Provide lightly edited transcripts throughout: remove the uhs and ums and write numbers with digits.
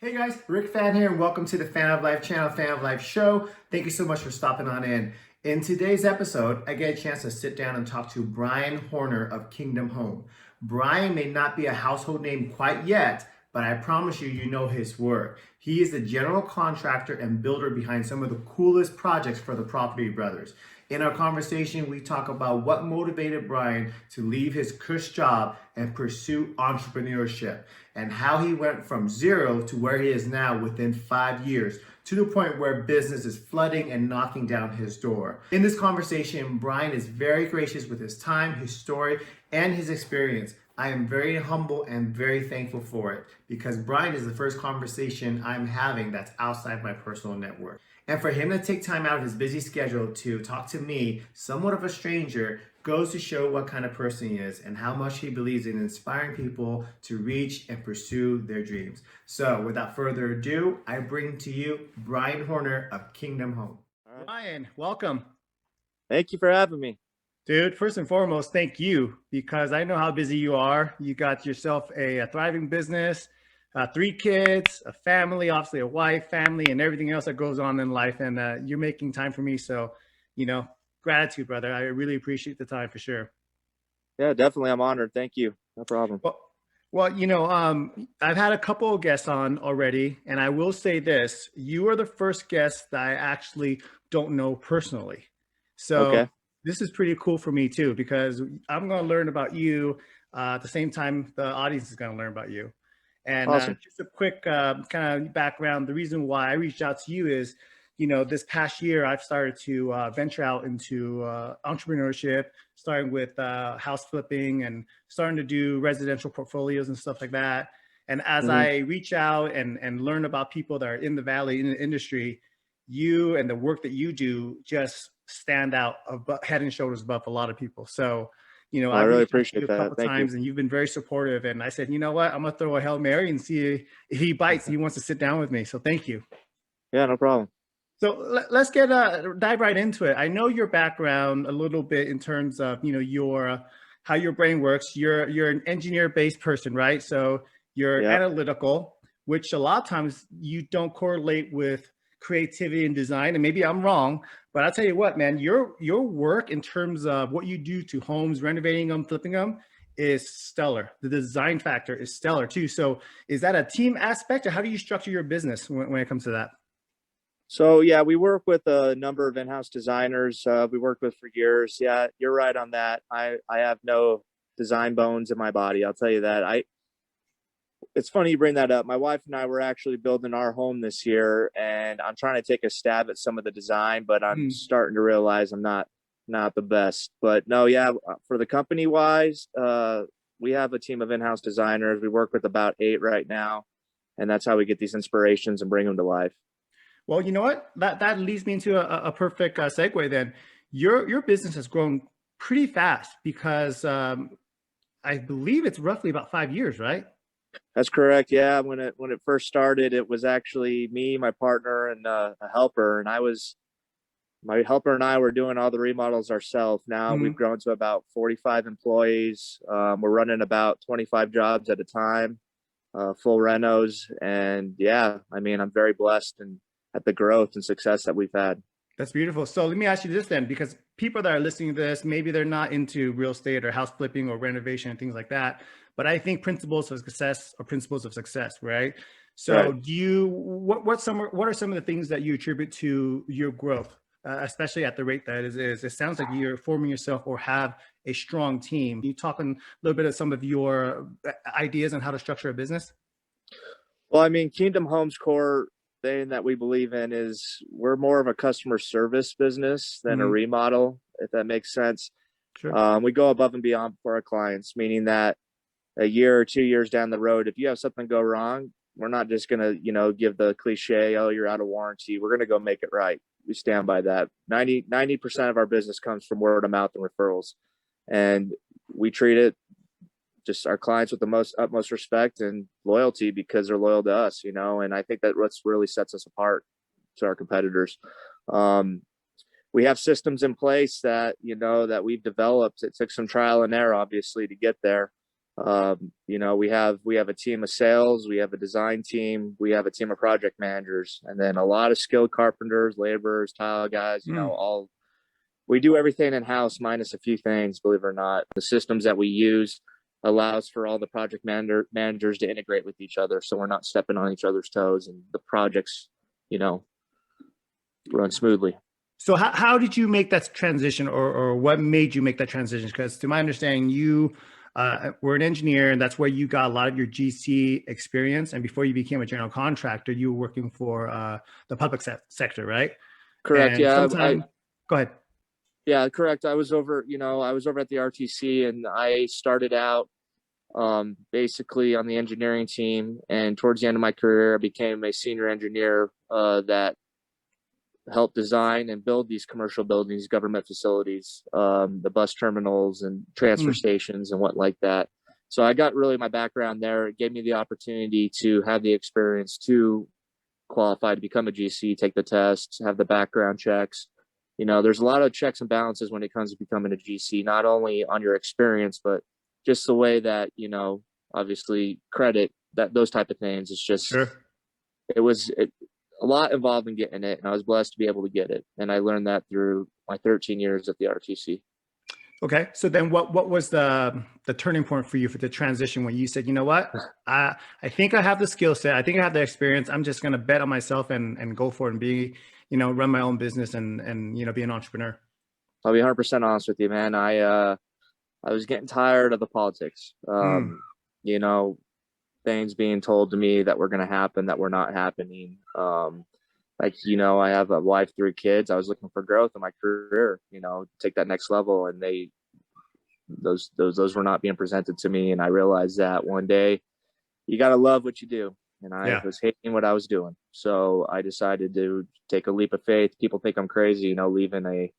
Hey guys, Rick Fan here, and welcome to the Fan of Life channel, Fan of Life show. Thank you so much for stopping on in. In today's episode, I get a chance to sit down and talk to Brian Horner of Kingdom Home. Brian may not be a household name quite yet, but I promise you, you know his work. He is the general contractor and builder behind some of the coolest projects for the Property Brothers. In our conversation, we talk about what motivated Brian to leave his cush job and pursue entrepreneurship, and how he went from zero to where he is now within 5 years, to the point where business is flooding and knocking down his door. In this conversation, Brian is very gracious with his time, his story, and his experience. I am very humble and very thankful for it, because Brian is the first conversation I'm having that's outside my personal network. And for him to take time out of his busy schedule to talk to me, somewhat of a stranger, goes to show what kind of person he is and how much he believes in inspiring people to reach and pursue their dreams. So without further ado, I bring to you Brian Horner of Kingdom Home. All right. Brian, welcome. Thank you for having me. Dude, first and foremost, thank you, because I know how busy you are. You got yourself a thriving business, 3 kids, a family, obviously a wife, family, and everything else that goes on in life. And you're making time for me. So, gratitude, brother. I really appreciate the time for sure. Yeah, definitely. I'm honored. Thank you. No problem. Well, I've had a couple of guests on already, and I will say this: you are the first guest that I actually don't know personally. So Okay. this is pretty cool for me too, because I'm going to learn about you at the same time the audience is going to learn about you. And Awesome. just a quick kind of background. The reason why I reached out to you is, this past year I've started to venture out into entrepreneurship, starting with house flipping and starting to do residential portfolios and stuff like that. And as hmm I reach out and learn about people that are in the valley, in the industry, you and the work that you do just stand out above, head and shoulders above a lot of people. So, I I've really reached out to you appreciate a that. couple Thank you. times and you've been very supportive. And I said, you know what? I'm going to throw a Hail Mary and see if he bites. He wants to sit down with me. So thank you. Yeah, no problem. So let's get dive right into it. I know your background a little bit in terms of your how your brain works. You're an engineer based person, right? So you're Yeah. analytical, which a lot of times you don't correlate with creativity and design. And maybe I'm wrong, but I'll tell you what, man, your work in terms of what you do to homes, renovating them, flipping them, is stellar. The design factor is stellar too. So is that a team aspect, or how do you structure your business when it comes to that? So yeah, we work with a number of in-house designers. We worked with for years. Yeah, you're right on that. I have no design bones in my body. I'll tell you that. It's funny you bring that up. My wife and I were actually building our home this year, and I'm trying to take a stab at some of the design, but I'm Hmm. starting to realize I'm not the best. But no, yeah, for the company wise, we have a team of in-house designers. We work with about 8 right now, and that's how we get these inspirations and bring them to life. Well, you know what? That leads me into a perfect segue. Then your business has grown pretty fast, because I believe it's roughly about 5 years, right? That's correct. Yeah, when it first started, it was actually me, my partner, and a helper, and I was my helper and I were doing all the remodels ourselves. Now we've Mhm. grown to about 45 employees. We're running about 25 jobs at a time, full renos. And yeah, I mean, I'm very blessed and at the growth and success that we've had. That's beautiful. So let me ask you this then, because people that are listening to this, maybe they're not into real estate or house flipping or renovation and things like that. But I think principles of success are principles of success, right? So Right. what are some of the things that you attribute to your growth, especially at the rate that it is? It sounds like you're forming yourself or have a strong team. Can you talk a little bit of some of your ideas on how to structure a business? Well, I mean, Kingdom Homes core thing that we believe in is we're more of a customer service business than a Hmm. remodel, if that makes sense. Sure. We go above and beyond for our clients, meaning that a year or 2 years down the road, if you have something go wrong, we're not just gonna, give the cliche, oh, you're out of warranty. We're gonna go make it right. We stand by that. 90% of our business comes from word of mouth and referrals. And we treat it just our clients with the most utmost respect and loyalty because they're loyal to us, and I think that what's really sets us apart to our competitors. Um, we have systems in place that that we've developed. It took some trial and error, obviously, to get there. We have a team of sales, we have a design team, we have a team of project managers, and then a lot of skilled carpenters, laborers, tile guys. Mm. All we do everything in house minus a few things. Believe it or not, the systems that we use allows for all the project managers to integrate with each other, so we're not stepping on each other's toes, and the projects, you know, run smoothly. So how did you make that transition, or what made you make that transition? Because to my understanding, you were an engineer, and that's where you got a lot of your GC experience. And before you became a general contractor, you were working for the public sector, right? Correct. And Yeah, sometime, go ahead. yeah, correct. I was over at the RTC, and I started out basically on the engineering team. And towards the end of my career, I became a senior engineer that helped design and build these commercial buildings, government facilities, the bus terminals and transfer Mm. stations and what like that. So I got really my background there. It gave me the opportunity to have the experience to qualify to become a GC, take the tests, have the background checks. There's a lot of checks and balances when it comes to becoming a GC, not only on your experience, but just the way that, obviously credit, that those type of things. It's just, Sure. it, a lot involved in getting it, and I was blessed to be able to get it. And I learned that through my 13 years at the RTC. Okay. So then what was the turning point for you for the transition when you said, you know what, I think I have the skill set. I think I have the experience. I'm just going to bet on myself and go for it and run my own business and, be an entrepreneur. I'll be 100% honest with you, man. I was getting tired of the politics. Mm. You know, things being told to me that were going to happen that were not happening. I have a wife, 3 kids. I was looking for growth in my career, take that next level, and those were not being presented to me. And I realized that one day you got to love what you do. And I Yeah. was hating what I was doing. So I decided to take a leap of faith. People think I'm crazy, leaving a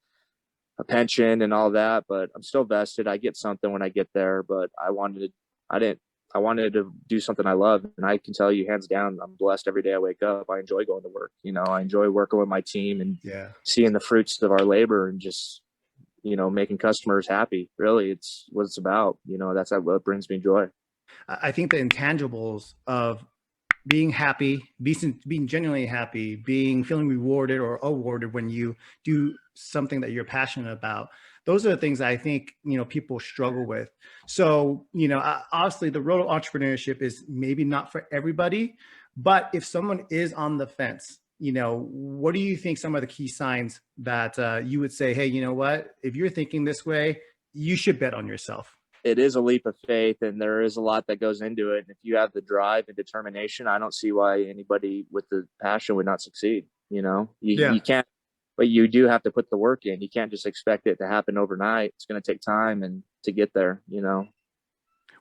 pension and all that, but I'm still vested. I get something when I get there, but I wanted to do something I love. And I can tell you hands down, I'm blessed every day I wake up. I enjoy going to work. I enjoy working with my team and Yeah. seeing the fruits of our labor and just, making customers happy. Really, it's what it's about. That's what brings me joy. I think the intangibles of being happy, being genuinely happy, feeling rewarded or awarded when you do something that you're passionate about. Those are the things I think, people struggle with. So, obviously the road of entrepreneurship is maybe not for everybody, but if someone is on the fence, what do you think some of the key signs that you would say, hey, you know what, if you're thinking this way, you should bet on yourself? It is a leap of faith, and there is a lot that goes into it. And if you have the drive and determination, I don't see why anybody with the passion would not succeed. You can't, but you do have to put the work in. You can't just expect it to happen overnight. It's going to take time and to get there.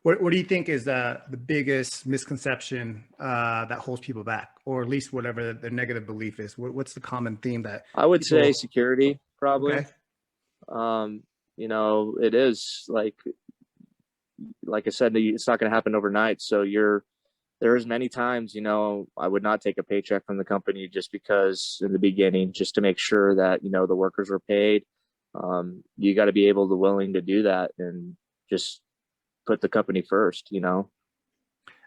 What do you think is the biggest misconception that holds people back, or at least whatever the negative belief is? What's the common theme that I would people... say security, probably. Okay. It is like I said, it's not going to happen overnight. So there's many times, I would not take a paycheck from the company just because in the beginning, just to make sure that, the workers were paid. You got to be willing to do that and just put the company first,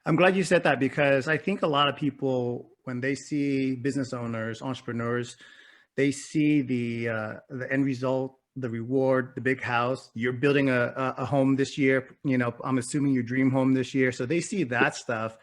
I'm glad you said that, because I think a lot of people, when they see business owners, entrepreneurs, they see the end result, the reward, the big house. You're building a home this year. I'm assuming your dream home this year. So they see that stuff.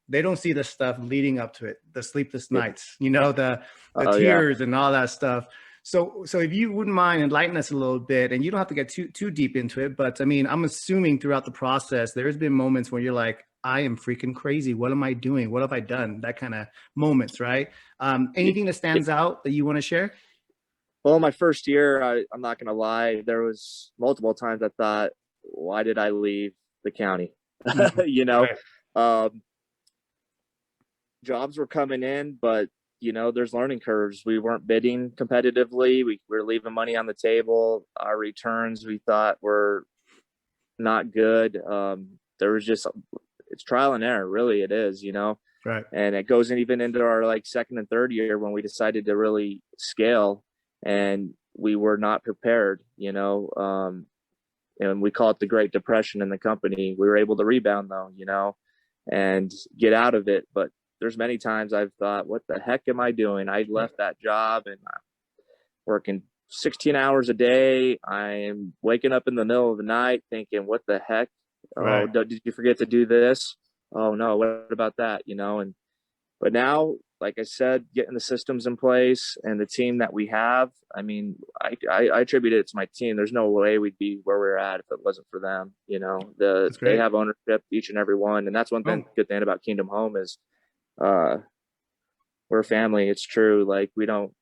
They don't see the stuff leading up to it, the sleepless nights, the tears and all that stuff. So if you wouldn't mind enlighten us a little bit, and you don't have to get too deep into it, but I mean, I'm assuming throughout the process, there's been moments where you're like, I am freaking crazy. What am I doing? What have I done? That kind of moments, right? Anything that stands out that you want to share? Well, my first year, I'm not going to lie, there was multiple times I thought, why did I leave the county? Right. Jobs were coming in, but there's learning curves. We weren't bidding competitively. We were leaving money on the table. Our returns, we thought, were not good. There was just, it's trial and error, really. It is, Right. And it goes even into our second and third year when we decided to really scale, and we were not prepared. and we call it the Great Depression in the company. We were able to rebound though, and get out of it. But there's many times I've thought, what the heck am I doing? I left that job and I'm working 16 hours a day. I'm waking up in the middle of the night thinking, what the heck? Right. Oh, did you forget to do this? Oh no, what about that? But now, like I said, getting the systems in place and the team that we have, I mean, I attribute it to my team. There's no way we'd be where we're at if it wasn't for them. That's They great. have ownership, each and every one. And that's one Oh, good thing about Kingdom Home is uh, we're a family. It's true. Like we don't,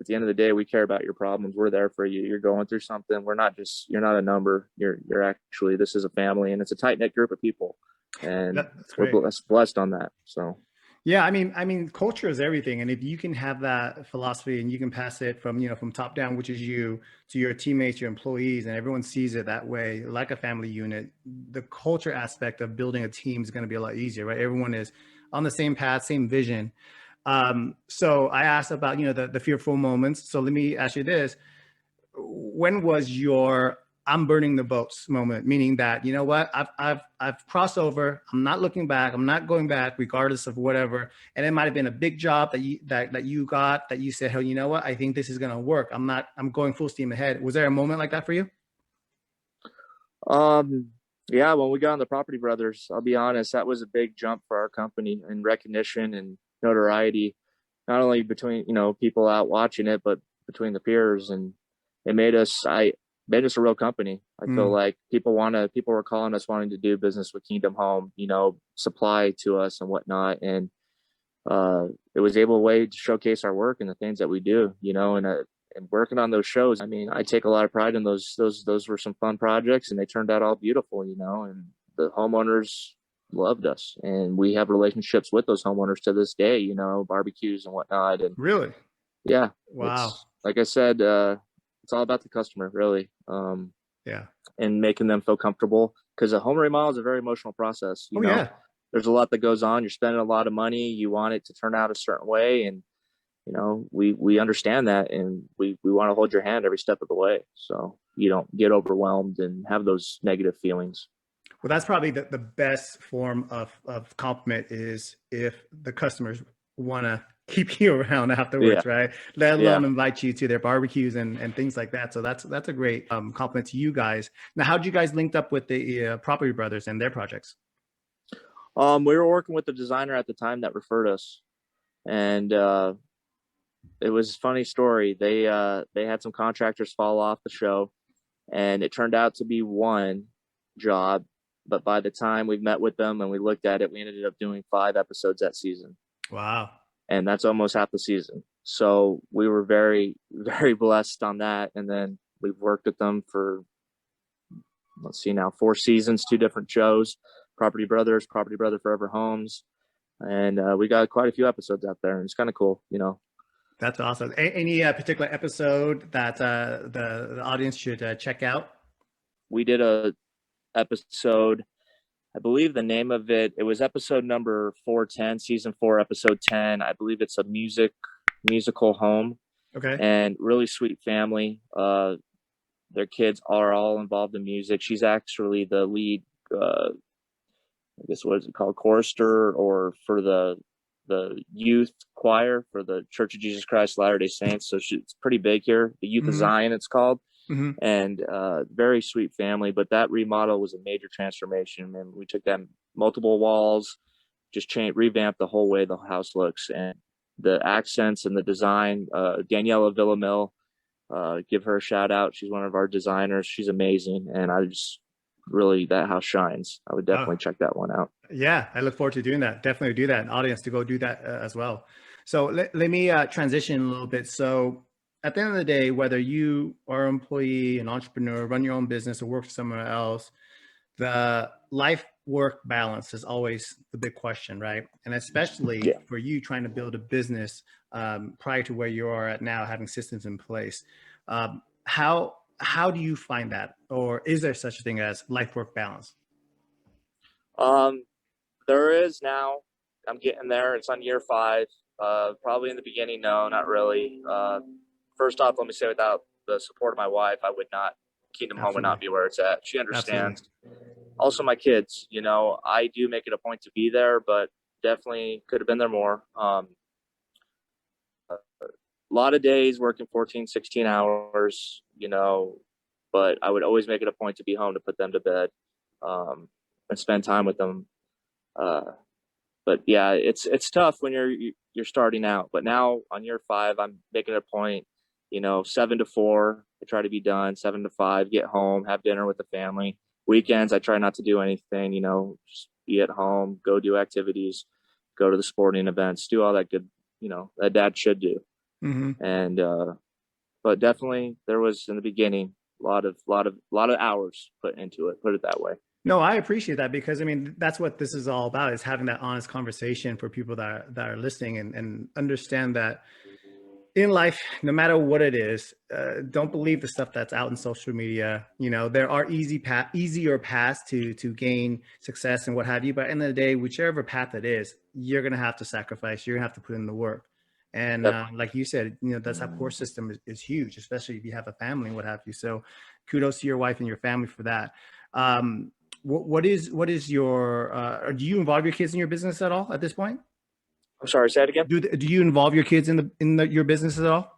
at the end of the day, we care about your problems. We're there for you. You're going through something. You're not a number. You're actually, this is a family, and it's a tight knit group of people. And that's we're great. blessed on that. So. Yeah, I mean, culture is everything, and if you can have that philosophy and you can pass it from from top down, which is you, to your teammates, your employees, and everyone sees it that way, like a family unit, the culture aspect of building a team is going to be a lot easier, right? Everyone is on the same path, same vision. So I asked about the fearful moments. So let me ask you this: when was your I'm burning the boats moment? Meaning that, what, I've crossed over. I'm not looking back. I'm not going back, regardless of whatever. And it might have been a big job that you got, that you said, "Oh, you know what? I think this is gonna work. I'm going full steam ahead." Was there a moment like that for you? Um, yeah, when we got on the Property Brothers, I'll be honest, that was a big jump for our company in recognition and notoriety, not only between, people out watching it, but between the peers. And it made us a real company. I feel Mm, like people were calling us wanting to do business with Kingdom Home, supply to us and whatnot. And it was able a way to showcase our work and the things that we do, and working on those shows. I mean, I take a lot of pride in those. Those were some fun projects, and they turned out all beautiful, and the homeowners loved us, and we have relationships with those homeowners to this day, barbecues and whatnot. And really? yeah, Wow. it's like I said, it's all about the customer, really, Yeah. and making them feel comfortable, because a home remodel is a very emotional process. Oh yeah. There's a lot that goes on. You're spending a lot of money. You want it to turn out a certain way, and we understand that, and we want to hold your hand every step of the way, so you don't get overwhelmed and have those negative feelings. Well, that's probably the best form of compliment, is if the customers want to keep you around Yeah, afterwards, right? Let yeah. alone invite you to their barbecues and things like that. So that's a great compliment to you guys. Now, how'd you guys linked up with the Property Brothers and their projects? We were working with the designer at the time that referred us, and it was a funny story. They had some contractors fall off the show, and it turned out to be one job, but by the time we met with them and we looked at it, we ended up doing 5 episodes that season, Wow. and that's almost half the season. So we were very, very blessed on that. And then we've worked with them for, let's see now, 4 seasons, 2 different shows: Property Brothers, Property Brother Forever Homes, and we got quite a few episodes out there, and it's kind of cool. That's awesome. Any particular episode that the audience should check out? We did a episode, I believe the name of it was episode number 410, season 4, episode 10. I believe it's a musical home, Okay. and really sweet family. Their kids are all involved in music. She's actually the lead, I guess, what is it called, chorister, or for the youth choir for the Church of Jesus Christ Latter-day Saints. So it's pretty big here. The Youth of Hmm. Zion, it's called. Hmm. And very sweet family. But that remodel was a major transformation, and we took that multiple walls, just revamped the whole way the house looks, and the accents and the design. Daniela Villamil, give her a shout out. She's one of our designers. She's amazing, and I just really, that house shines. I would Oh, definitely check that one out. yeah, I look forward to doing that. Definitely do that. An audience to go do that as well. So let me transition a little bit. So at the end of the day, whether you are an employee, an entrepreneur, run your own business, or work somewhere else, the life work balance is always the big question, right? And especially Yeah. for you trying to build a business prior to where you are at now, having systems in place. How do you find that, or is there such a thing as life work balance? Um, there is now. I'm getting there. It's on year 5. Probably in the beginning, no, not really. First off, let me say, without the support of my wife, I would not Kingdom Home would not Absolutely. be where it's at. She Absolutely. understands. Also, my kids, I do make it a point to be there, but definitely could have been there more. A lot of days working 14, 16 hours, but I would always make it a point to be home to put them to bed, and spend time with them. Uh, but yeah, it's tough when you're starting out. But now on year 5, I'm making it a point, 7 to 4. I try to be done 7 to 5, get home, have dinner with the family. Weekends, I try not to do anything, just be at home, go do activities, go to the sporting events, do all that good, that dad should do. Hmm. And but definitely there was in the beginning a lot of hours put into it. Put it that way. No, I appreciate that because I mean that's what this is all about, is having that honest conversation for people that are listening, and understand that in life, no matter what it is, don't believe the stuff that's out in social media. There are easier paths to gain success and what have you. But at the end of the day, whichever path it is, you're gonna have to sacrifice. You're gonna have to put in the work. And Yep. like you said, that support system is huge, especially if you have a family and what have you. So, kudos to your wife and your family for that. Um, what is your? Do you involve your kids in your business at all at this point? I'm sorry, say it again. Do you involve your kids in your business at all?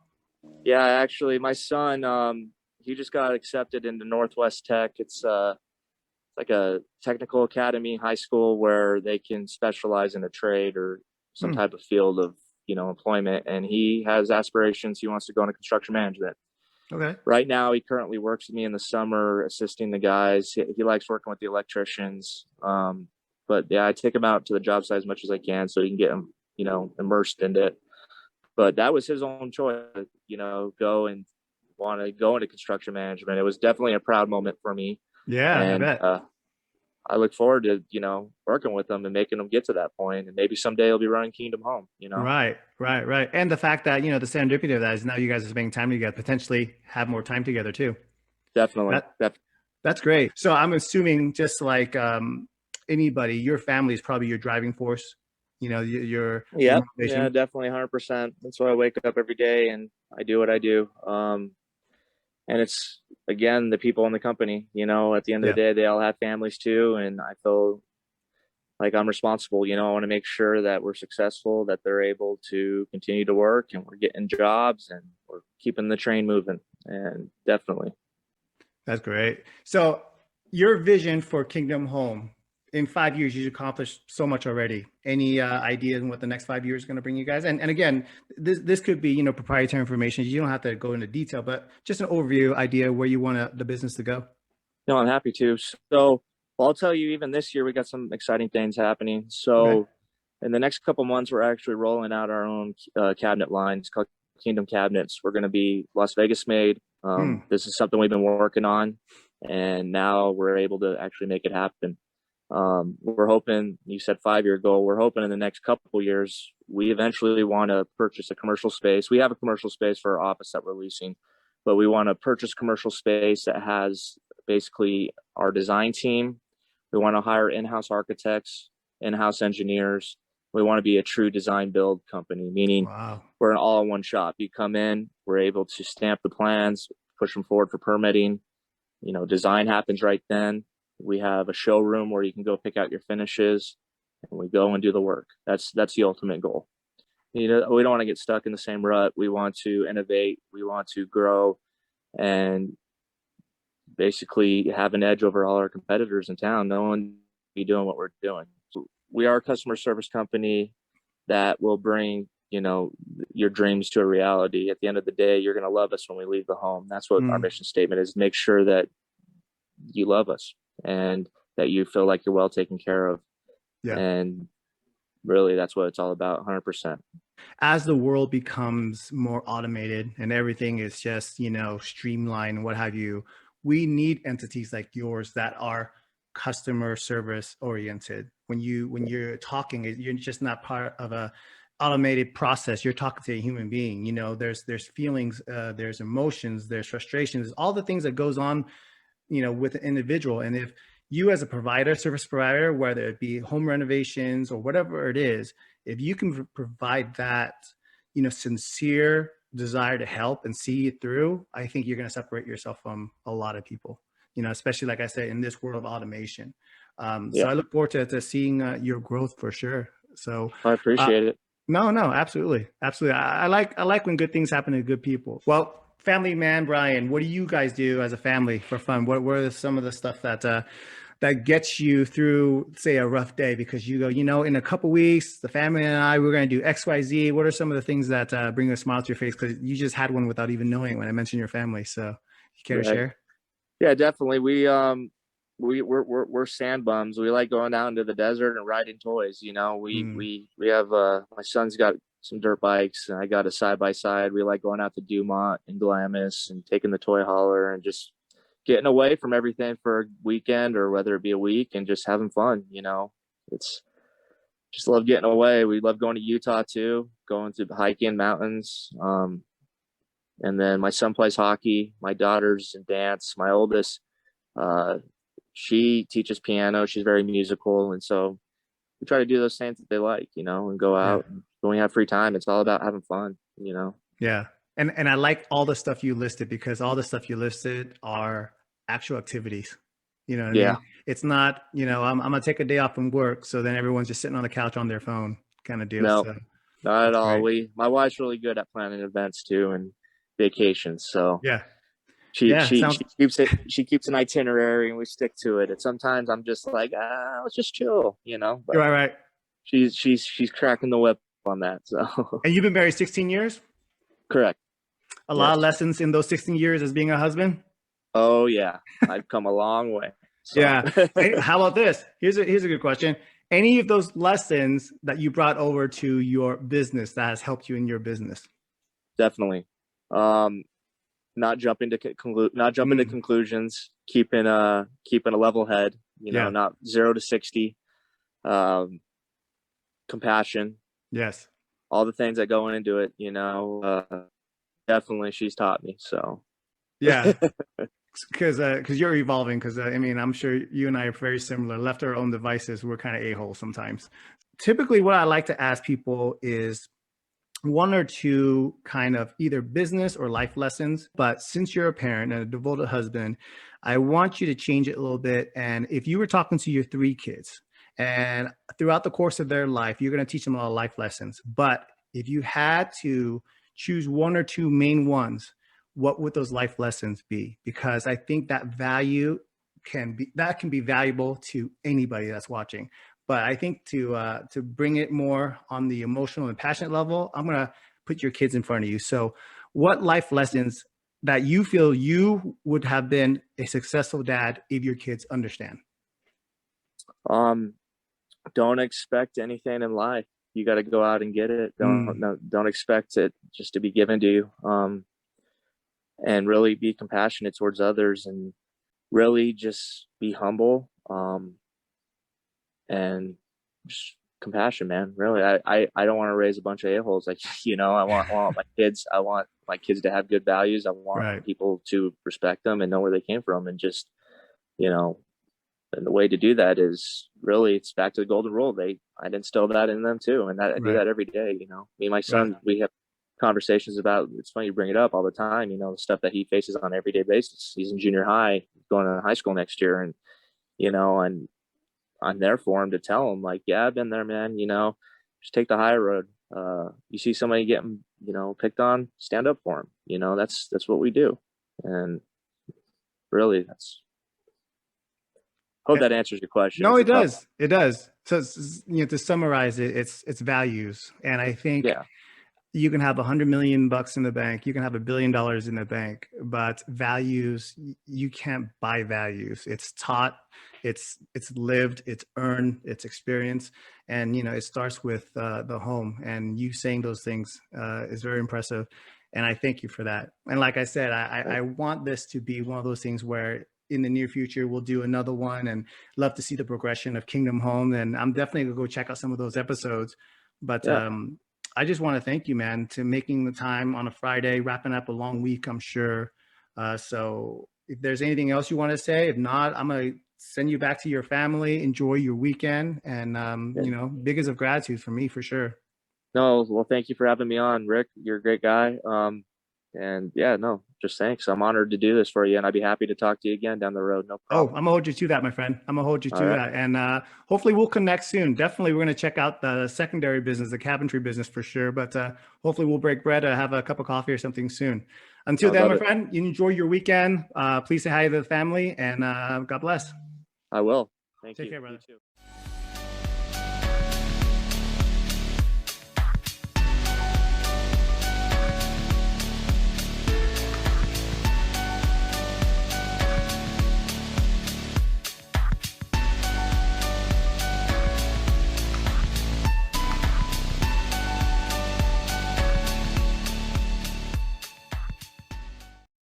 Yeah, actually, my son, he just got accepted into Northwest Tech. It's like a technical academy, high school where they can specialize in a trade or some Hmm. type of field of employment. And he has aspirations. He wants to go into construction management. Okay. Right now, he currently works with me in the summer, assisting the guys. He likes working with the electricians. But yeah, I take him out to the job site as much as I can so he can get him, immersed in it. But that was his own choice, go and want to go into construction management. It was definitely a proud moment for me. Yeah, I And bet. I look forward to, working with them and making them get to that point. And maybe someday he'll be running Kingdom Home. Right, right, right. And the fact that, the serendipity of that is now you guys are spending time together, potentially have more time together too. Definitely. That that's great. So I'm assuming, just like anybody, your family is probably your driving force, your Yep. Yeah, motivation. definitely 100%. That's why I wake up every day and I do what I do. And it's, again, the people in the company, at the end of Yeah. the day, they all have families too. And I feel like I'm responsible. I want to make sure that we're successful, that they're able to continue to work and we're getting jobs and we're keeping the train moving. And definitely. That's great. So your vision for Kingdom Home, in 5 years, you've accomplished so much already. Any ideas on what the next 5 years is going to bring you guys? And again, this could be, proprietary information. You don't have to go into detail, but just an overview idea where you want the business to go. No, I'm happy to. So, well, I'll tell you, even this year, we got some exciting things happening. Okay. So, in the next couple months, we're actually rolling out our own cabinet line. It's called Kingdom Cabinets. We're going to be Las Vegas made. Hmm. This is something we've been working on, and now we're able to actually make it happen. We're hoping, you said 5-year goal, we're hoping in the next couple years, we eventually want to purchase a commercial space. We have a commercial space for our office that we're leasing, but we want to purchase commercial space that has basically our design team. We want to hire in-house architects, in-house engineers. We want to be a true design build company, meaning Wow. we're an all-in-one shop. You come in, we're able to stamp the plans, push them forward for permitting. Design happens right then. We have a showroom where you can go pick out your finishes, and we go and do the work. That's the ultimate goal. We don't want to get stuck in the same rut. We want to innovate. We want to grow and basically have an edge over all our competitors in town. No one be doing what we're doing. So we are a customer service company that will bring, your dreams to a reality. At the end of the day, you're going to love us when we leave the home. That's what our Hmm. mission statement is. Make sure that you love us and that you feel like you're well taken care of. Yeah. And really, that's what it's all about. 100%. As the world becomes more automated and everything is just, streamlined, what have you, we need entities like yours that are customer service oriented. When you're talking, you're just not part of a automated process. You're talking to a human being. There's feelings, there's emotions, there's frustrations, all the things that goes on, with an individual. And if you, as a provider, service provider, whether it be home renovations or whatever it is, if you can provide that, sincere desire to help and see it through, I think you're going to separate yourself from a lot of people, especially like I said, in this world of automation. So Yeah, I look forward to seeing your growth for sure. So, I uh, appreciate it. no, no, absolutely, absolutely. I like when good things happen to good people. Well, family man, Brian, what do you guys do as a family for fun? What are some of the stuff that gets you through, say, a rough day? Because you go, in a couple weeks, the family and I, we're going to do X, Y, Z. What are some of the things that bring a smile to your face? Because you just had one without even knowing it when I mentioned your family. So, you care to Right. share? Yeah, definitely. We're sand bums. We like going out into the desert and riding toys. Mm, We have my son's got some dirt bikes and I got a side by side. We like going out to Dumont and Glamis and taking the toy hauler and just getting away from everything for a weekend or whether it be a week and just having fun. It's just love getting away. We love going to Utah too, going to hiking mountains. And then my son plays hockey. My daughter's in dance. My oldest, uh, she teaches piano. She's very musical, and so we try to do those things that they like, and go yeah. out. And when we have free time, it's all about having fun. Yeah. And I like all the stuff you listed, because all the stuff you listed are actual activities. You know what I Yeah, mean? It's not, I'm gonna take a day off from work, so then everyone's just sitting on the couch on their phone kind of deal. no, So not at that's all. great. My wife's really good at planning events too and vacations, so Yeah. she Yeah. she Sounds she keeps it. She keeps an itinerary, and we stick to it. And sometimes I'm just like, let's just chill. But right, right. she's cracking the whip on that. So And you've been married 16 years? correct. A lot of Yes. lessons in those 16 years as being a husband? Oh yeah, I've come a long way. So Yeah. How about this? Here's a good question. Any of those lessons that you brought over to your business that has helped you in your business? definitely, um, not jumping to Mm, conclusions, keeping a level head. yeah. Not 0 to 60. Um, compassion, Yes. all the things that go into it. Definitely, she's taught me. So Yeah. Because you're evolving. Because I mean, I'm sure you and I are very similar. Left to our own devices, we're kind of a-holes sometimes. Typically, what I like to ask people is one or two kind of either business or life lessons. But since you're a parent and a devoted husband, I want you to change it a little bit. And if you were talking to your three kids, and throughout the course of their life, you're going to teach them a lot of life lessons. But if you had to choose one or two main ones, what would those life lessons be? Because I think that can be valuable to anybody that's watching. But I think to bring it more on the emotional and passionate level, I'm gonna put your kids in front of you. So, what life lessons that you feel you would have been a successful dad if your kids understand? um, don't expect anything in life. You got to go out and get it. Don't Mm, no, don't expect it just to be given to you. And really be compassionate towards others, and really just be humble. And just compassion, man. Really, I don't want to raise a bunch of a-holes. Like, I want my kids to have good values. I want right, people to respect them and know where they came from, and just, you know, and the way to do that is really, it's back to the golden rule. I'd instill that in them too. And that I do right, that every day. Me and my right. son, we have conversations about, it's funny you bring it up all the time, the stuff that he faces on an everyday basis. He's in junior high, going to high school next year. And I'm there for him to tell him, like, yeah, I've been there, man. Just take the high road. You see somebody getting, picked on, stand up for him. That's what we do. And really, hope Eh, that answers your question. No, It's it a tough one. does. It does. So, to summarize it, it's values, and I think Yeah, you can have $100 million in the bank, you can have $1 billion in the bank, but values, you can't buy values. It's taught, it's lived, it's earned, it's experience. And it starts with the home, and you saying those things is very impressive, and I thank you for that. And like I said, I want this to be one of those things where in the near future we'll do another one, and love to see the progression of Kingdom Home. And I'm definitely gonna go check out some of those episodes. But yeah. I just want to thank you, man, to making the time on a Friday, wrapping up a long week, I'm sure. So if there's anything else you want to say, if not, I'm going to send you back to your family. Enjoy your weekend. And, Yeah. biggest of gratitude for me, for sure. No, well, thank you for having me on, Rick. You're a great guy. And yeah, no, just thanks. I'm honored to do this for you, and I'd be happy to talk to you again down the road. No Oh, problem. I'm gonna hold you to that, my friend. I'm gonna hold you All to right. that, and hopefully we'll connect soon. Definitely, we're gonna check out the secondary business, the cabinetry business for sure. But hopefully, we'll break bread, have a cup of coffee or something soon. Until I then, love my it. friend, you enjoy your weekend. Please say hi to the family, and God bless. I will. Thank Take you. care, You brother. too.